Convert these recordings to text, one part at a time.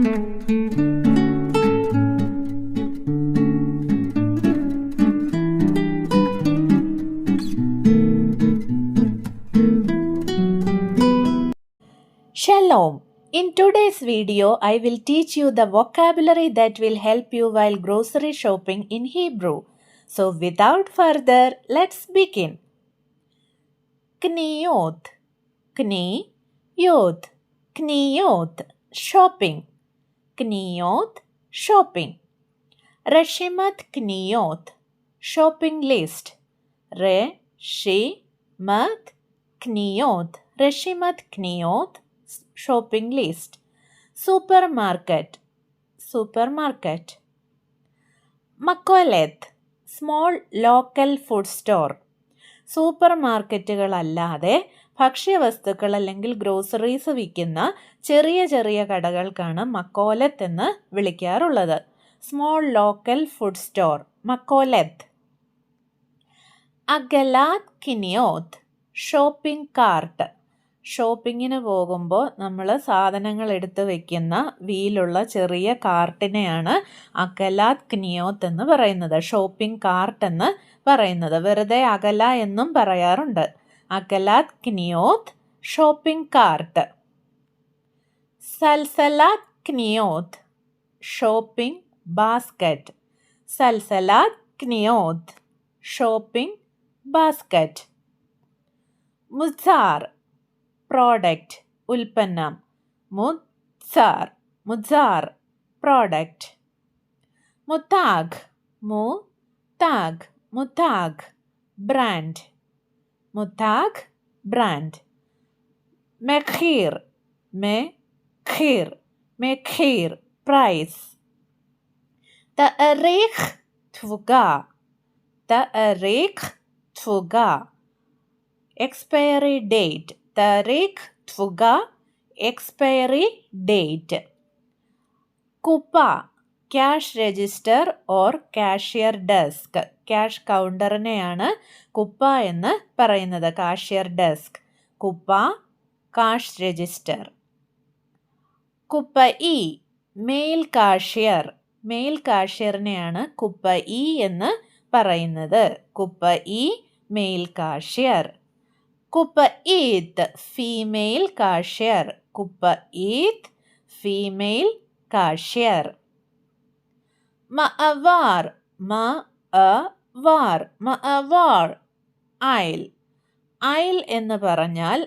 Shalom. In today's video, I will teach you the vocabulary that will help you while grocery shopping in Hebrew. So without further, let's begin. Kniyot, kniyot, kniyot, shopping. Kniyot, shopping. Reshimat kniyot, shopping list. Reshimat kniyot, reshimat kniyot, shopping list. Supermarket, supermarket. Makolet, small local food store. Super മാർക്കറ്റുകളല്ലാതെ ഭക്ഷ്യവസ്തുക്കൾ അല്ലെങ്കിൽ groceries വിൽക്കുന്ന ചെറിയ ചെറിയ കടകൾക്കാണ് മക്കോലത്ത് എന്ന് വിളിക്കാറുള്ളത്. സ്മോൾ ലോക്കൽ ഫുഡ് സ്റ്റോർ, മക്കോലത്ത്. അഗലാത് കിനിയോത്ത്, ഷോപ്പിംഗ് കാർട്ട്. ഷോപ്പിങ്ങിന് പോകുമ്പോൾ നമ്മൾ സാധനങ്ങൾ എടുത്ത് വയ്ക്കുന്ന വീലുള്ള ചെറിയ കാർട്ടിനെയാണ് അഗലാത് കിനിയോത്ത് എന്ന് പറയുന്നത്, ഷോപ്പിംഗ് കാർട്ട് എന്ന് പറയുന്നത്. വെറുതെ അകല എന്നും പറയാറുണ്ട്. അഗലാത് കിനിയോത്ത്, ഷോപ്പിംഗ് കാർട്ട്. സൽസലാത് കിനിയോത്ത്, ഷോപ്പിംഗ് ബാസ്ക്കറ്റ്. സൽസലാത് കിനിയോത്ത്, ഷോപ്പിംഗ് ബാസ്ക്കറ്റ്. മുസാർ, പ്രോഡക്റ്റ്, ഉൽപ്പന്നം. മുസാർ, മുസാർ, പ്രോഡക്റ്റ്. മുതാഗ്, മുതാഗ്, മുതാഗ്, ബ്രാൻഡ്. മുതാഗ്, ബ്രാൻഡ്. മെഖീർ, മെഖീർ, മെഖീർ, പ്രൈസ്. തഅരീഖ് തുക, തഅരീഖ് തുക, expiry date. Tariq Tfuga, expiry date. Kupa, cash register or cashier desk. Cash കൗണ്ടറിനെയാണ് കുപ്പ എന്ന് പറയുന്നത്, കാഷ്യർ ഡെസ്ക്. കുപ്പ, കാഷ് രജിസ്റ്റർ. കുപ്പ ഇ, മെയിൽ കാഷ്യർ. മെയിൽ കാഷ്യറിനെയാണ് കുപ്പ ഇ എന്ന് പറയുന്നത്. കുപ്പ ഇ, മെയിൽ കാഷ്യർ. കുപ്പ ഈത്ത്, ഫീമെയിൽ കാഷ്യർ. കുപ്പ ഈത്ത്, ഫീമെയിൽ കാഷ്യർ. മഅവാർ, മഅവാർ, മഅവാർ, അയൽ. അയൽ എന്ന് പറഞ്ഞാൽ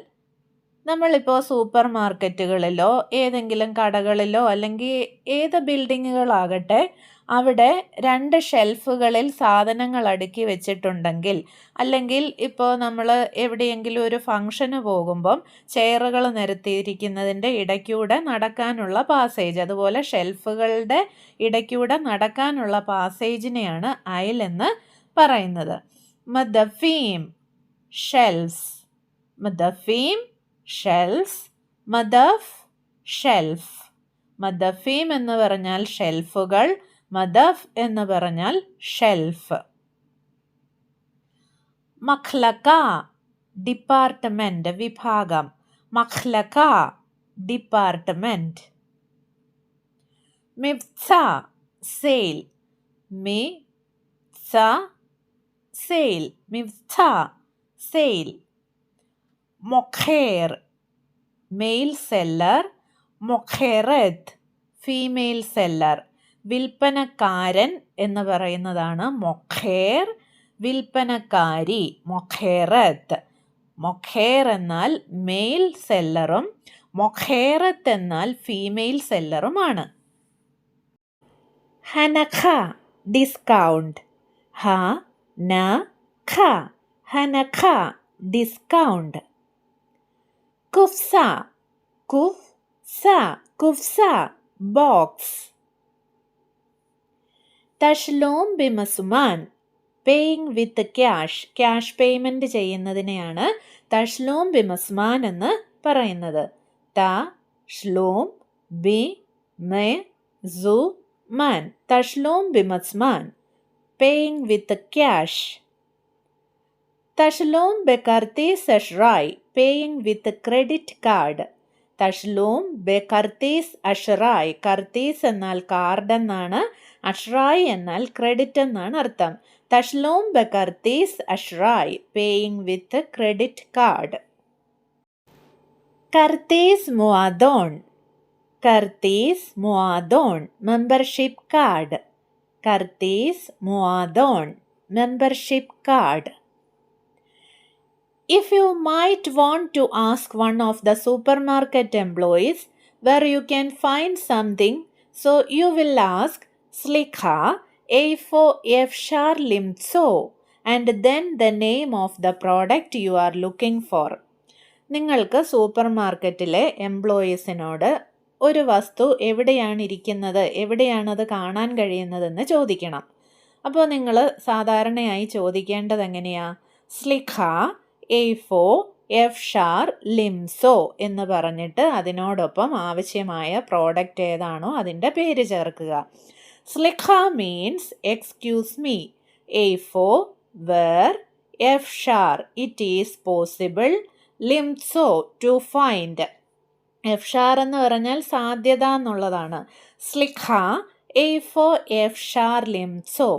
നമ്മളിപ്പോൾ സൂപ്പർ മാർക്കറ്റുകളിലോ ഏതെങ്കിലും കടകളിലോ അല്ലെങ്കിൽ ഏത് ബിൽഡിങ്ങുകളാകട്ടെ അവിടെ 2 ഷെൽഫുകളിൽ സാധനങ്ങൾ അടുക്കി വെച്ചിട്ടുണ്ടെങ്കിൽ, അല്ലെങ്കിൽ ഇപ്പോൾ നമ്മൾ എവിടെയെങ്കിലും ഒരു ഫംഗ്ഷന് പോകുമ്പം ചെയറുകൾ നിരത്തിയിരിക്കുന്നതിൻ്റെ ഇടയ്ക്കൂടെ നടക്കാനുള്ള പാസേജ്, അതുപോലെ ഷെൽഫുകളുടെ ഇടയ്ക്കൂടെ നടക്കാനുള്ള പാസേജിനെയാണ് അയൽ എന്ന് പറയുന്നത്. മദഫീം, ഷെൽഫ്സ്. മദഫീം, ഷെൽഫ്സ്. മദഫ്, ഷെൽഫ്. മദഫീം എന്ന് പറഞ്ഞാൽ ഷെൽഫുകൾ, മദഫ് എന്ന് പറഞ്ഞാൽ ഷെൽഫ്. മഖ്ലക, ഡിപ്പാർട്ട്മെന്റ്, വിഭാഗം. മഖ്ലക, ഡിപ്പാർട്ട്മെന്റ്. മിഫ്സ, സെയിൽ. മിഫ്സ, സെയിൽ. മിഫ്സ, സെയിൽ. മൊഖേർ, മെയിൽ സെല്ലർ. മൊഖേറത്ത്, ഫീമെയിൽ സെല്ലർ. വിൽപ്പനക്കാരൻ എന്ന് പറയുന്നതാണ് മൊഖേർ, വിൽപ്പനക്കാരി. മൊഖേറത്ത്. മൊഖേർ എന്നാൽ മെയിൽ സെല്ലറും മൊഖേറത്ത് എന്നാൽ ഫീമെയിൽ സെല്ലറുമാണ്. ഹനഖ, ഡിസ്കൗണ്ട്. ഹനഖ, ഹനഖ, ഡിസ്കൗണ്ട്. കുഫ്സ, കുഫ്സ, കുഫ്സ, ബോക്സ്. തഷ്ലൂം ബിമസുമാൻ, paying with cash. Cash payment ചെയ്യുന്നതിനെയാണ് തഷ്ലൂം ബിമസ്മാൻ എന്ന് പറയുന്നത്. തഷ്ലൂം ബി മെ സു മാൻ, തഷ്ലൂം ബിമസ്മാൻ, പേയിങ് വിത്ത് ക്യാഷ്. തഷ്ലൂം ബെക്കർത്തീസ് അഷ്റായ്, പേയിങ് വിത്ത് ക്രെഡിറ്റ് കാർഡ്. തഷ്ലൂം ബെ കർത്തീസ് അഷ്റായ്. കർത്തീസ് എന്നാൽ കാർഡ് എന്നാണ്, അഷ്റായ് എന്നാൽ ക്രെഡിറ്റ് എന്നാണ് അർത്ഥം. തഷ്ലൂം ബെ കർത്തീസ് അഷ്റായ്, പേയിങ് വിത്ത് ക്രെഡിറ്റ് കാർഡ്. കർത്തീസ് മുആദോൺ. കർത്തീസ് മുആദോൺ, മെമ്പർഷിപ്പ് കാർഡ്. കർത്തീസ് മുആദോൺ, membership card. If you might want to ask one of the supermarket employees where you can find something, so you will ask Slikha A4 Efshar Limtso and then the name of the product you are looking for. നിങ്ങൾക്ക് super മാർക്കറ്റിലെ എംപ്ലോയീസിനോട് ഒരു വസ്തു എവിടെയാണ് ഇരിക്കുന്നത്, എവിടെയാണത് കാണാൻ കഴിയുന്നതെന്ന് ചോദിക്കണം. അപ്പോൾ നിങ്ങൾ സാധാരണയായി ചോദിക്കേണ്ടത് എങ്ങനെയാ? സ്ലിഖ A4 എഫ്ഷാർ ലിംസോ എന്ന് പറഞ്ഞിട്ട് അതിനോടൊപ്പം ആവശ്യമായ പ്രോഡക്റ്റ് ഏതാണോ അതിൻ്റെ പേര് ചേർക്കുക. സ്ലിഖ means excuse me, A4 where, എഫ്ഷാർ ഇറ്റ് ഈസ് പോസിബിൾ, ലിംസോ ടു ഫൈൻഡ്. എഫ്ഷാർ എന്ന് പറഞ്ഞാൽ സാധ്യത എന്നുള്ളതാണ്. സ്ലിഖ A4 എഫ്ഷാർ ലിംസോ,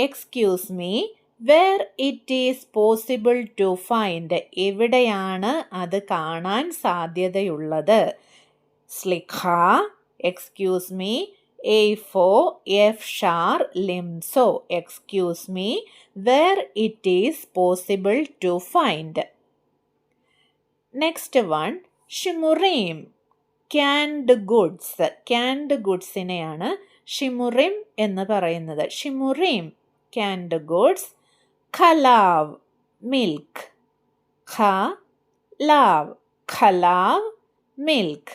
excuse me, where it is possible to find, എവിടെയാണ് അത് കാണാൻ സാധ്യതയുള്ളത്. സ്ലിഖ എക്സ്ക്യൂസ് മീ A4 എഫ്ഷാർ ലിംസോ, excuse me, where it is possible to find. Next one, ഷിമുറീം, ക്യാൻഡ് ഗുഡ്സ്. ക്യാൻഡ് ഗുഡ്സിനെയാണ് ഷിമുറിം എന്ന് പറയുന്നത്. ഷിമുറിം ക്യാൻഡ് ഗുഡ്സ്. ഖലാവ് മിൽക്ക്. ഖലാവ്, ഖലാവ് മിൽക്ക്.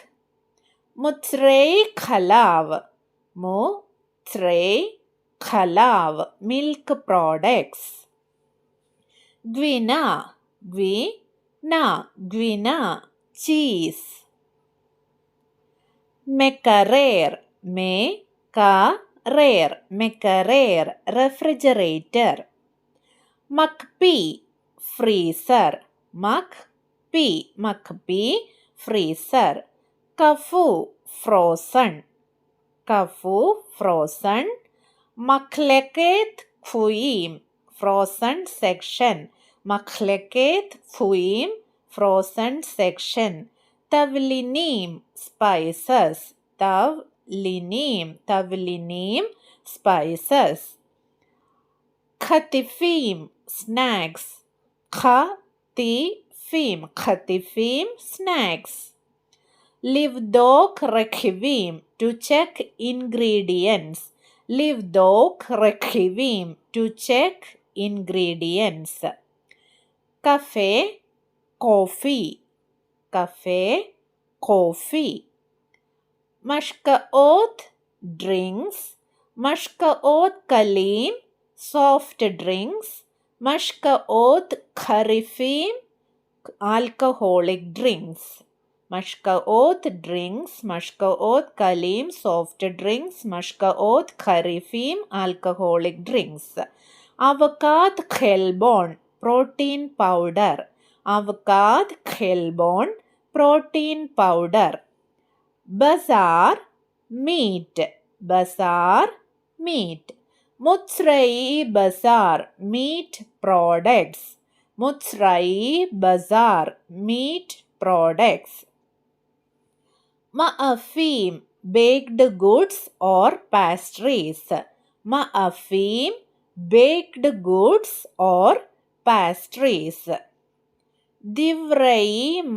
മുത്രേയ് ഖലാവ്, മുത്രേയ് ഖലാവ് മിൽക്ക് പ്രോഡക്ട്സ്. ഗ്വിന, ഗ്വിന, ഗ്വിന ചീസ്. മെക്കറേർ, മെക്കറേർ, മെക്കറേർ റെഫ്രിജറേറ്റർ. മക്പി ഫ്രീസർ, മക്പി, മക്പി ഫ്രീസർ. കഫു ഫ്രോസൺ, കഫു ഫ്രോസൺ. മഖ്ലക്കേത്ത് ഫുയീം, ഫ്രോസൺ സെക്ഷൻ. മഖ്ലക്കേത്ത് ഫുയീം, ഫ്രോസൺ സെക്ഷൻ. തവ്ലിനീം സ്പൈസസ്, തവ്ലിനീം, തവ്ലിനീം സ്പൈസസ്. ഖതിഫീം സ്നാക്സ്, ഖതിഫീം, ഖതിഫീം സ്നാക്സ്. ലിവ്ദോക് റഖിവീം, ടു ചെക്ക് ഇൻഗ്രീഡിയൻസ്. ലിവ്ദോക് റഖിവീം, ടു ചെക്ക് ഇൻഗ്രീഡിയൻസ്. കഫേ കോഫി, കഫേ കോഫി. മഷ്കഓത്ത് ഡ്രിങ്ക്സ്, മഷ്കഓത്ത് കലീം സോഫ്റ്റ് ഡ്രിങ്ക്സ്. മഷ്കഓത്ത് ഖറിഫീം ആൽക്കഹോളിക് ഡ്രിങ്ക്സ്. മഷ്കഓത്ത് ഡ്രിങ്ക്സ്, മഷ്കഓത്ത് കലീം സോഫ്റ്റ് ഡ്രിങ്ക്സ്. മഷ്കഓത്ത് ഖറിഫീം ആൽക്കഹോളിക് ഡ്രിങ്ക്സ്. അവക്കാത് ഖെൽബോൺ പ്രോട്ടീൻ പൗഡർ. അവക്കാത് ഖെൽബോൺ പ്രോട്ടീൻ പൗഡർ. ബസാർ മീറ്റ്, ബസാർ മീറ്റ്. മുത്സ്രയി ബസാർ മീറ്റ് പ്രോഡക്ട്സ്. മുത്സ്രയി ബസാർ മീറ്റ് പ്രോഡക്ട്സ്. മഅഫീം baked goods or pastries. മഅഫീം baked goods or pastries. ദിവ്രൈ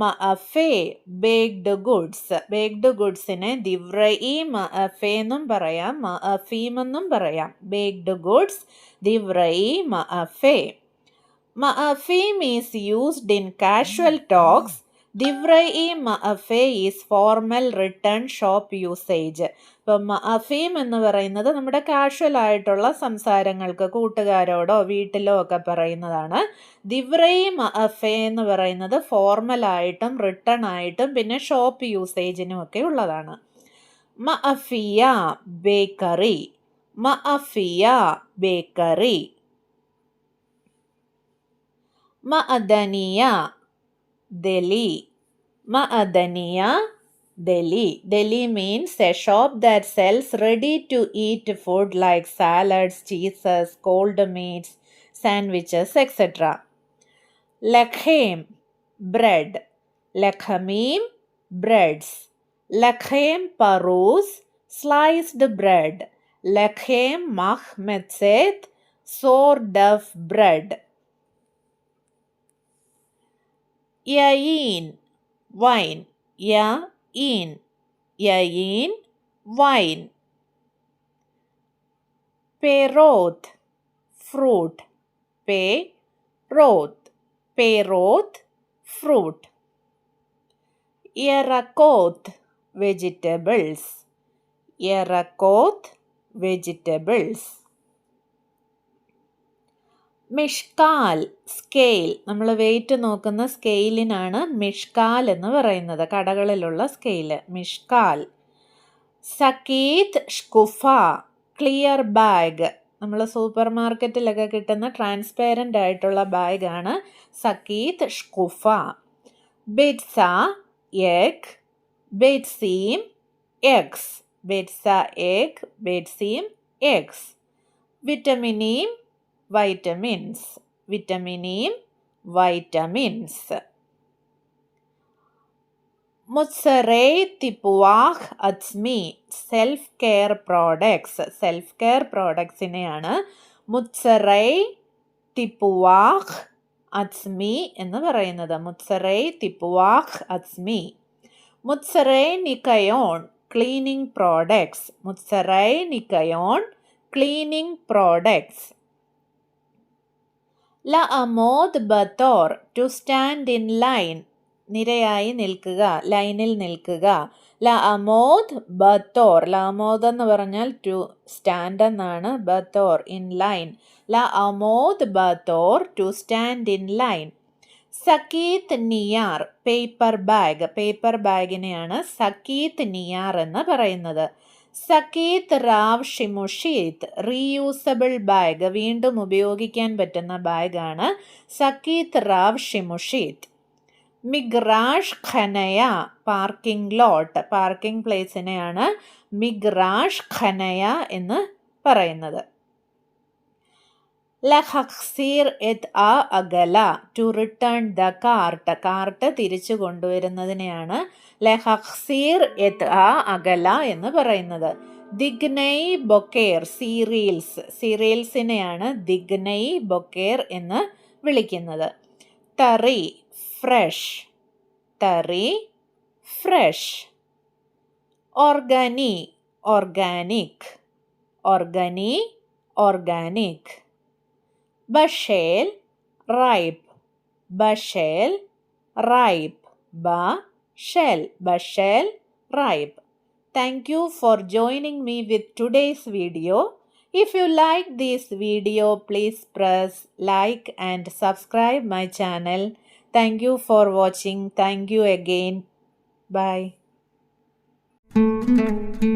മഅഫേ baked goods. baked goodsനെ ദിവ്രൈ മഅഫേ എന്നും പറയാം, മഅഫീം എന്നും പറയാം. baked goods, ദിവ്രൈ മഅഫേ. മഅഫീം is used in casual talks. ദിവ്രൈ മഅഫേ is formal written shop usage. ഇപ്പം മഅഫീം എന്ന് പറയുന്നത് നമ്മുടെ കാഷ്വൽ ആയിട്ടുള്ള സംസാരങ്ങൾക്ക് കൂട്ടുകാരോടോ വീട്ടിലോ ഒക്കെ പറയുന്നതാണ്. ദിവ്രൈ മഅഫേ എന്ന് പറയുന്നത് ഫോർമലായിട്ടും റിട്ടേൺ ആയിട്ടും പിന്നെ ഷോപ്പ് യൂസേജിനും ഒക്കെ ഉള്ളതാണ്. മഅഫിയ ബേക്കറി, മഅഫിയ ബേക്കറി. മഅദനിയ ദലി, മഅദനിയ Deli. Deli means a shop that sells ready-to-eat food like salads, cheeses, cold meats, sandwiches, etc. Lekhem, bread. Lekhamim, breads. Lekhem parus, sliced bread. Lekhem mahmetzet, sour duff bread. Yayin, wine. Yayin, yayin, wine. Perot, fruit. Perot, perot, fruit. Yerakot, vegetables. Yerakot, vegetables. മിഷ്കാൽ, scale. നമ്മൾ weight നോക്കുന്ന സ്കെയിലിനാണ് മിഷ്കാൽ എന്ന് പറയുന്നത്, കടകളിലുള്ള scale. മിഷ്കാൽ. സക്കീത്ത് ഷ്കുഫ, ക്ലിയർ ബാഗ്. നമ്മൾ സൂപ്പർ മാർക്കറ്റിലൊക്കെ കിട്ടുന്ന ട്രാൻസ്പെറൻ്റ് ആയിട്ടുള്ള ബാഗാണ് സക്കീത്ത് ഷ്കുഫ. ബിറ്റ്സ, എഗ്. ബിറ്റ്സീം, എഗ്സ്. ബിറ്റ്സ, എഗ്. ബിറ്റ്സീം, എഗ്സ്. വിറ്റമിനീം, vitamins. Vitaminim, vitamins. Mutsarei tipuach atzmi, self care products. Self care products ഇനെയാണ് മുത്സറൈ തിപ്പുവാഖ് അസ്മി എന്ന് പറയുന്നത്. മുത്സറൈ തിപ്പുവാഖ് അസ്മി. മുത്സറൈ നിക്കയോൺ, ക്ലീനിങ് പ്രോഡക്ട്സ്. മുത്സറൈ നിക്കയോൺ, cleaning products. La amod bator, to stand in line. നിരയായി നിൽക്കുക, ലൈനിൽ നിൽക്കുക. La amod bator. La amod എന്ന് പറഞ്ഞാൽ to stand എന്നാണ്. bator, in line. La amod bator, to stand in line. സക്കീത്ത് നിയാർ, പേപ്പർ ബാഗ്. പേപ്പർ ബാഗിനെയാണ് സക്കീത്ത് നിയാർ എന്ന് പറയുന്നത്. സക്കീത്ത് റാവ് ഷിമുഷീത്ത്, റീയൂസബിൾ ബാഗ്. വീണ്ടും ഉപയോഗിക്കാൻ പറ്റുന്ന ബാഗാണ് സക്കീത്ത് റാവ് ഷിമുഷീത്ത്. മിഗ്രാഷ് ഖനയ, പാർക്കിംഗ് ലോട്ട്. പാർക്കിംഗ് പ്ലേസിനെയാണ് മിഗ്രാഷ് ഖനയ എന്ന് പറയുന്നത്. ലഹ്സീർ എത് ആ അഗല, to return the cart. Cart തിരിച്ചു കൊണ്ടുവരുന്നതിനെയാണ് ലഹ്സീർ എത് ആ അഗല എന്ന് പറയുന്നത്. ദിഗ്നൈ ബൊക്കേർ, സീരിയൽസ്. സീരിയൽസിനെയാണ് ദിഗ്നൈ ബൊക്കേർ എന്ന് വിളിക്കുന്നത്. തറി, ഫ്രഷ്. തറി, ഫ്രഷ്. ഓർഗാനി, ഓർഗാനിക്. ഓർഗാനി, ഓർഗാനിക്. ബഷേൽ, റൈപ്പ്. ബഷേൽ, റൈപ്പ്. ബഷേൽ, ബഷേൽ, ripe. Thank you for joining me with today's video. If you like this video, please press like and subscribe my channel. Thank you for watching. Thank you again. Bye.